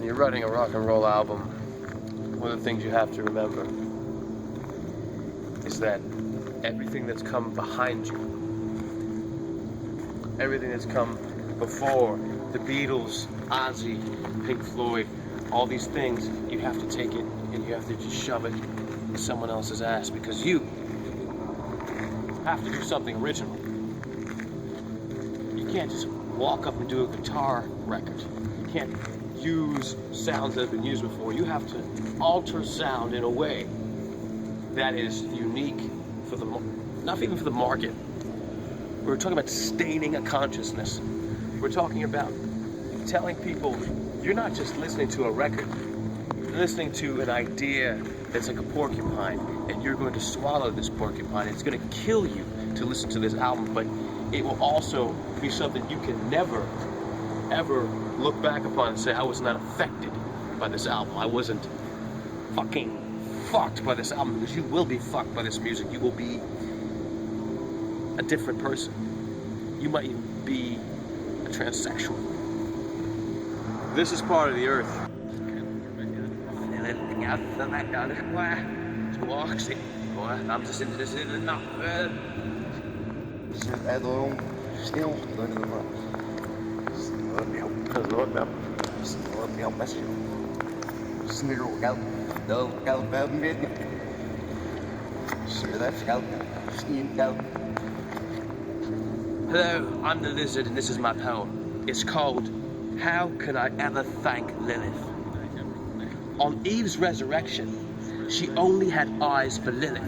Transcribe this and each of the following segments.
you're writing a rock and roll album, one of the things you have to remember is that everything that's come behind you, everything that's come before, the Beatles, Ozzy, Pink Floyd, all these things, you have to take it and you have to just shove it in someone else's ass because you have to do something original. You can't just walk up and do a guitar record. You can't use sounds that have been used before. You have to alter sound in a way that is unique for the, not even for the market. We're talking about staining a consciousness. We're talking about telling people you're not just listening to a record, you're listening to an idea that's like a porcupine, and you're going to swallow this porcupine. It's going to kill you to listen to this album, but it will also be something you can never, ever look back upon and say, I was not affected by this album. I wasn't fucking fucked by this album, because you will be fucked by this music. You will be a different person. You might even be a transsexual. This is part of the earth. I'm just interested in Hello, I'm the Lizard, and this is my poem. It's called How Could I Ever Thank Lilith? On Eve's resurrection, she only had eyes for Lilith.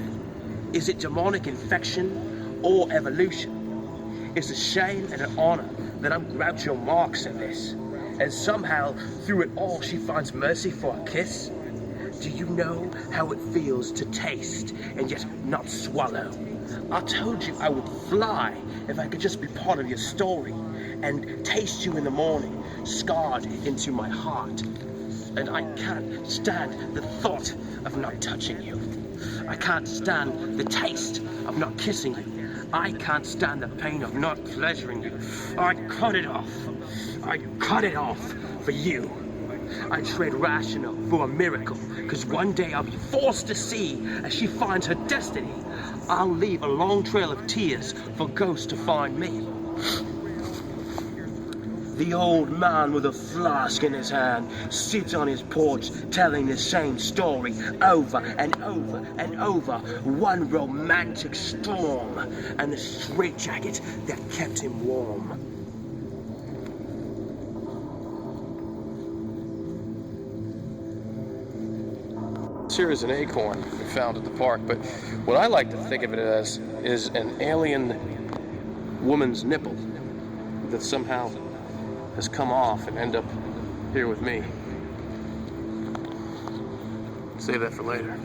Is it demonic infection or evolution? It's a shame and an honor that I'm Groucho Marx in this. And somehow, through it all, she finds mercy for a kiss. Do you know how it feels to taste and yet not swallow? I told you I would fly if I could just be part of your story and taste you in the morning, scarred into my heart. And I can't stand the thought of not touching you. I can't stand the taste of not kissing you. I can't stand the pain of not pleasuring you. I'd cut it off. I'd cut it off for you. I trade rational for a miracle, cause one day I'll be forced to see as she finds her destiny. I'll leave a long trail of tears for ghosts to find me. The old man with a flask in his hand sits on his porch telling the same story over and over and over. One romantic storm and the straitjacket that kept him warm. Here is an acorn we found at the park, but what I like to think of it as is an alien woman's nipple that somehow has come off and end up here with me. Save that for later.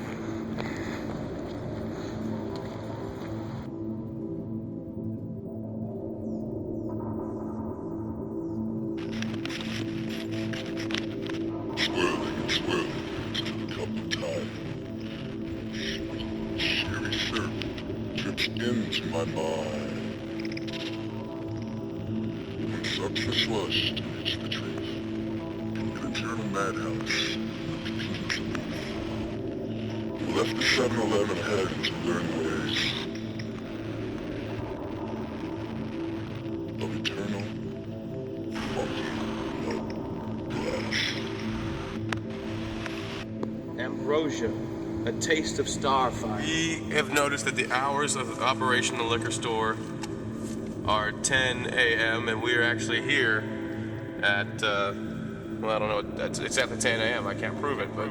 Into my mind. When substance lust meets the truth, an eternal madhouse repeats aloof. We left the 7-Eleven head to learn ways of eternal fucking glass. Ambrosia. A taste of starfire. We have noticed that the hours of operation of the liquor store are 10 a.m. and we are actually here at, well, I don't know, it's at the 10 a.m. I can't prove it, but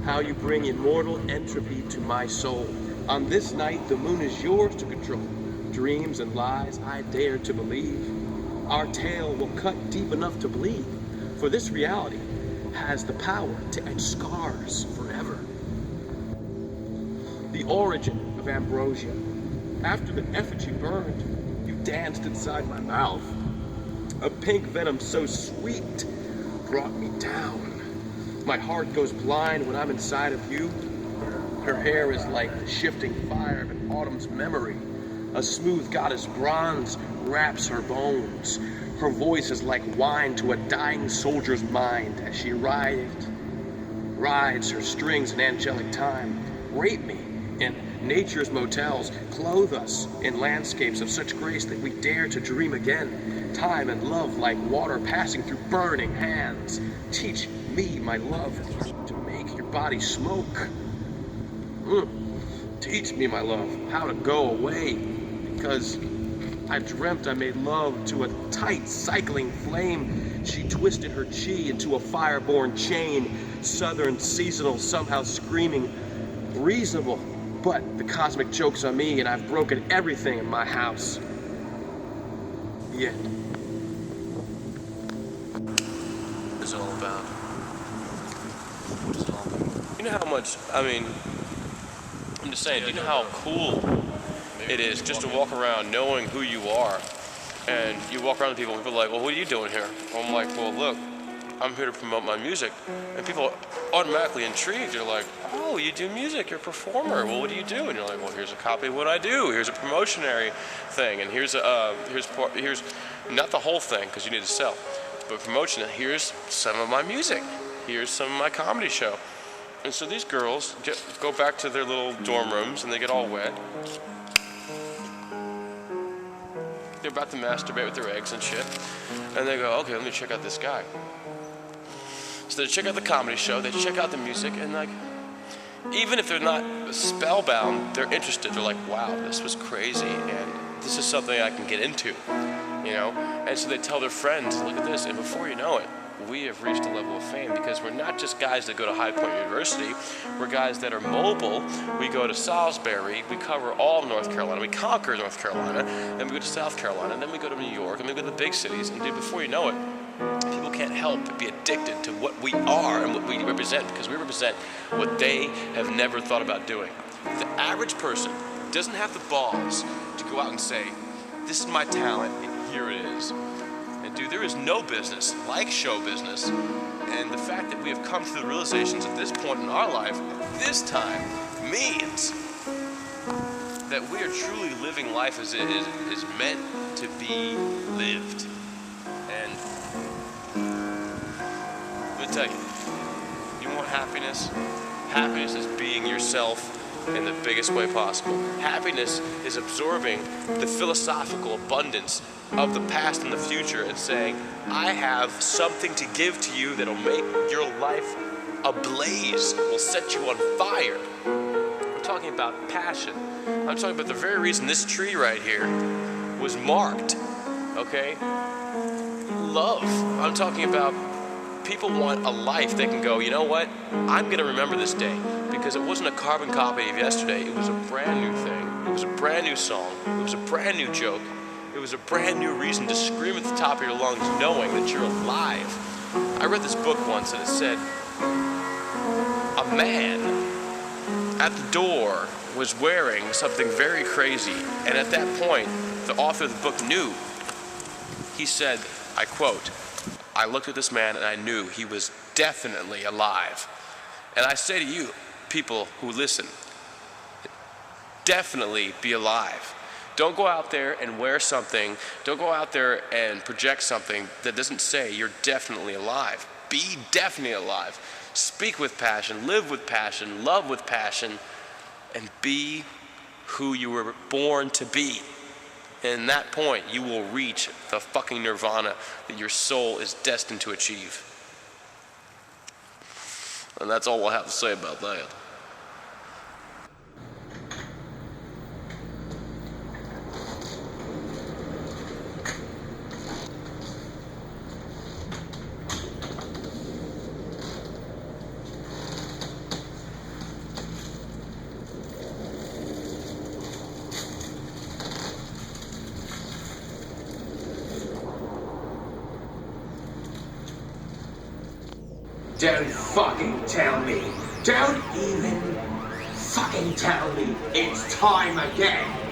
how you bring immortal entropy to my soul. On this night, the moon is yours to control. Dreams and lies I dare to believe. Our tale will cut deep enough to bleed, for this reality has the power to etch scars forever. The origin of ambrosia. After the effigy burned, you danced inside my mouth. A pink venom so sweet brought me down. My heart goes blind when I'm inside of you. Her hair is like the shifting fire of an autumn's memory. A smooth goddess bronze wraps her bones. Her voice is like wine to a dying soldier's mind as she rides her strings in angelic time. Rape me in nature's motels, clothe us in landscapes of such grace that we dare to dream again. Time and love like water passing through burning hands. Teach me, my love, to make your body smoke. Teach me, my love, how to go away, because I dreamt I made love to a tight cycling flame. She twisted her chi into a fire-born chain, southern seasonal, somehow screaming reasonable. But the cosmic joke's on me, and I've broken everything in my house. The end. What's it all about? What is it all about? You know how much, I'm just saying, do you know how cool it is just to walk around knowing who you are? And you walk around with people and people are like, well, what are you doing here? Well, I'm like, well, look, I'm here to promote my music. And people are automatically intrigued. They're like, oh, you do music, you're a performer. Well, what do you do? And you're like, well, here's a copy of what I do. Here's a promotionary thing. And here's not the whole thing, because you need to sell, but promotion. Here's some of my music. Here's some of my comedy show. And so these girls go back to their little dorm rooms and they get all wet. They're about to masturbate with their eggs and shit. And they go, okay, let me check out this guy. So they check out the comedy show, they check out the music, and like, even if they're not spellbound, they're interested. They're like, wow, this was crazy, and this is something I can get into, you know? And so they tell their friends, look at this, and before you know it, we have reached a level of fame, because we're not just guys that go to High Point University, we're guys that are mobile. We go to Salisbury, we cover all of North Carolina, we conquer North Carolina, then we go to South Carolina, then we go to New York, and then we go to the big cities, and dude, before you know it, people can't help but be addicted to what we are and what we represent, because we represent what they have never thought about doing. The average person doesn't have the balls to go out and say, this is my talent, and here it is. And dude, there is no business like show business, and the fact that we have come to the realizations at this point in our life, this time, means that we are truly living life as it is meant to be lived. And let me tell you, you want happiness? Happiness is being yourself in the biggest way possible. Happiness is absorbing the philosophical abundance of the past and the future and saying, I have something to give to you that'll make your life ablaze, will set you on fire. I'm talking about passion. I'm talking about the very reason this tree right here was marked, okay? Love. I'm talking about people want a life that can go, you know what? I'm gonna remember this day, because it wasn't a carbon copy of yesterday. It was a brand new thing. It was a brand new song. It was a brand new joke. It was a brand new reason to scream at the top of your lungs knowing that you're alive. I read this book once and it said, a man at the door was wearing something very crazy, and at that point, the author of the book knew. He said, I quote, I looked at this man and I knew he was definitely alive. And I say to you, people who listen, definitely be alive. Don't go out there and wear something. Don't go out there and project something that doesn't say you're definitely alive. Be definitely alive. Speak with passion, live with passion, love with passion, and be who you were born to be. And in that point, you will reach the fucking nirvana that your soul is destined to achieve. And that's all I have to say about that. Don't fucking tell me. Don't even fucking tell me it's time again.